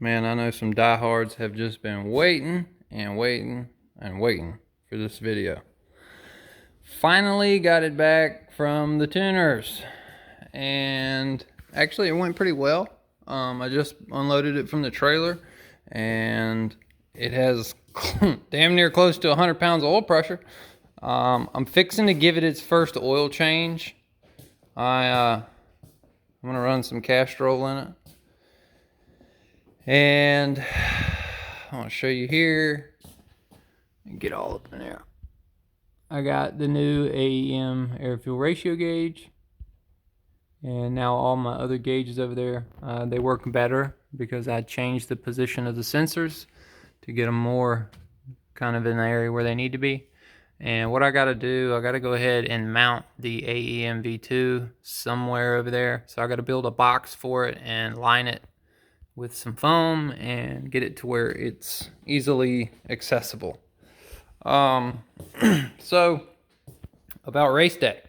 Man, I know some diehards have just been waiting and waiting and waiting for this video. Finally got it back from the tuners, and actually it went pretty well. I just unloaded it from the trailer, and it has damn near close to 100 pounds of oil pressure. I'm fixing to give it its first oil change. I'm gonna run some Castrol in it. And I want to show you here and get all up in there. I got the new AEM air fuel ratio gauge, and now all my other gauges over there, they work better because I changed the position of the sensors to get them more kind of in the area where they need to be. And what I got to do, I got to go ahead and mount the AEM V2 somewhere over there. So I got to build a box for it and line it with some foam and get it to where it's easily accessible. So about race day.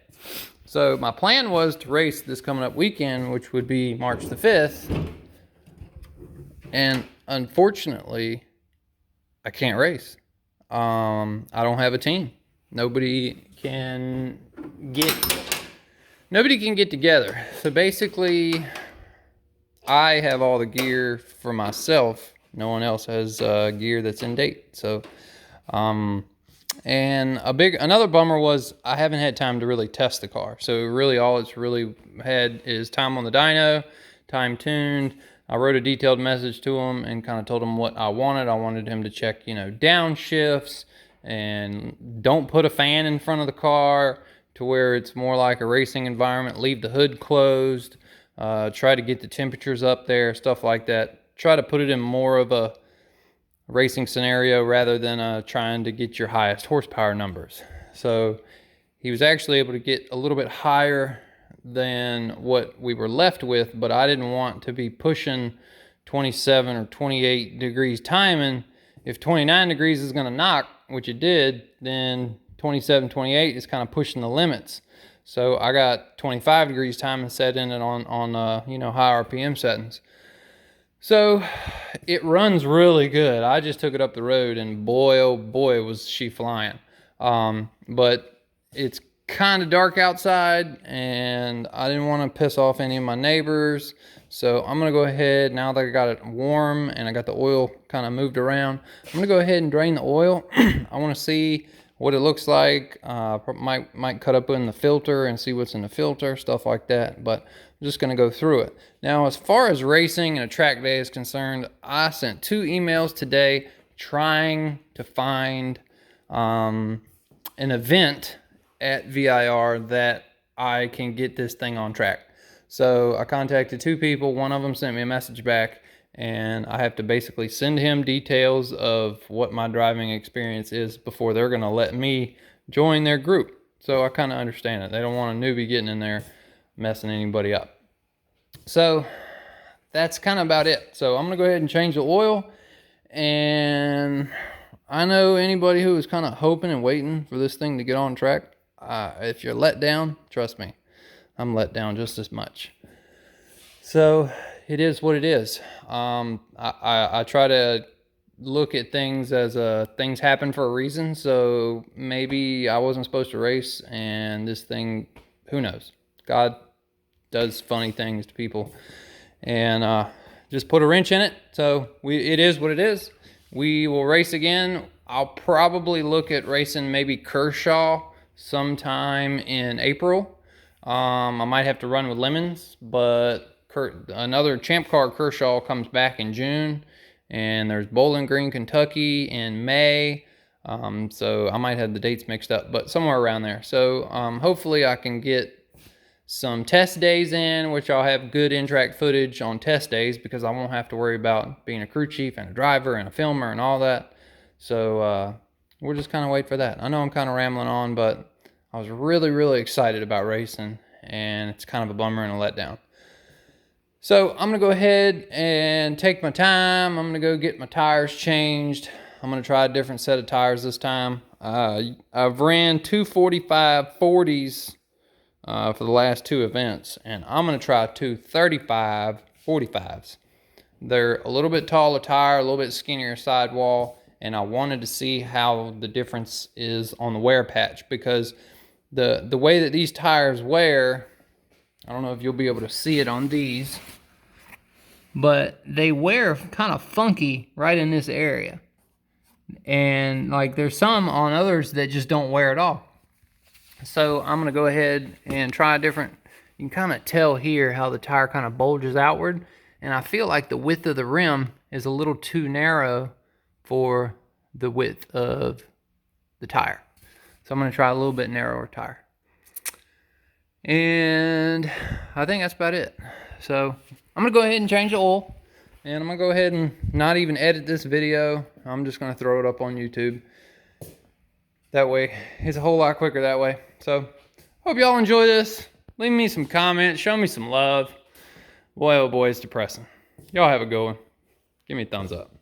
So my plan was to race this coming up weekend, which would be March the 5th. And unfortunately, I can't race. I don't have a team. Nobody can get together. So basically, I have all the gear for myself. No one else has gear that's in date. So, and another bummer was I haven't had time to really test the car. So really all it's really had is time on the dyno, time tuned. I wrote a detailed message to him and kind of told him what I wanted. I wanted him to check, downshifts, and don't put a fan in front of the car to where it's more like a racing environment. Leave the hood closed. Try to get the temperatures up there, stuff like that. Try to put it in more of a racing scenario rather than trying to get your highest horsepower numbers. So he was actually able to get a little bit higher than what we were left with, but I didn't want to be pushing 27 or 28 degrees timing. If 29 degrees is going to knock, which it did, then 27, 28 is kind of pushing the limits. So I got 25 degrees time and set in it on high RPM settings. So it runs really good. I just took it up the road and boy, oh boy, was she flying. But it's kind of dark outside and I didn't want to piss off any of my neighbors. So I'm going to go ahead, now that I got it warm and I got the oil kind of moved around, I'm going to go ahead and drain the oil. I want to see what it looks like. Might cut up in the filter and see what's in the filter, stuff like that. But I'm just going to go through it. Now, as far as racing and a track day is concerned, I sent 2 emails today trying to find an event at VIR that I can get this thing on track. So I contacted 2 people. One of them sent me a message back, and I have to basically send him details of what my driving experience is before they're going to let me join their group. So I kind of understand it. They don't want a newbie getting in there messing anybody up. So that's kind of about it. So I'm going to go ahead and change the oil. And I know anybody who was kind of hoping and waiting for this thing to get on track, if you're let down, trust me, I'm let down just as much. So it is what it is. I try to look at things as things happen for a reason. So maybe I wasn't supposed to race, and this thing, who knows? God does funny things to people, and just put a wrench in it. So it is what it is. We will race again. I'll probably look at racing maybe Kershaw sometime in April. I might have to run with Lemons, but another Champ Car Kershaw comes back in June, and there's Bowling Green, Kentucky in May. So I might have the dates mixed up, but somewhere around there. So hopefully I can get some test days in, which I'll have good in-track footage on test days because I won't have to worry about being a crew chief and a driver and a filmer and all that. So we'll just kind of wait for that. I know I'm kind of rambling on, but I was really, really excited about racing, and it's kind of a bummer and a letdown. So I'm going to go ahead and take my time. I'm going to go get my tires changed. I'm going to try a different set of tires this time. I've ran 245 40s for the last 2 events, and I'm going to try 235 45s. they're a little bit taller tire, a little bit skinnier sidewall, and I wanted to see how the difference is on the wear patch, because the way that these tires wear, I don't know if you'll be able to see it on these, but they wear kind of funky right in this area. And like there's some on others that just don't wear at all. So I'm gonna go ahead and try a different, you can kind of tell here how the tire kind of bulges outward. And I feel like the width of the rim is a little too narrow for the width of the tire. So I'm gonna try a little bit narrower tire. And I think that's about it. So I'm gonna go ahead and change the oil, and I'm gonna go ahead and not even edit this video. I'm just gonna throw it up on YouTube. That way, it's a whole lot quicker that way. So hope y'all enjoy this. Leave me some comments, show me some love. Boy, oh boy, it's depressing. Y'all have a good one. Give me a thumbs up.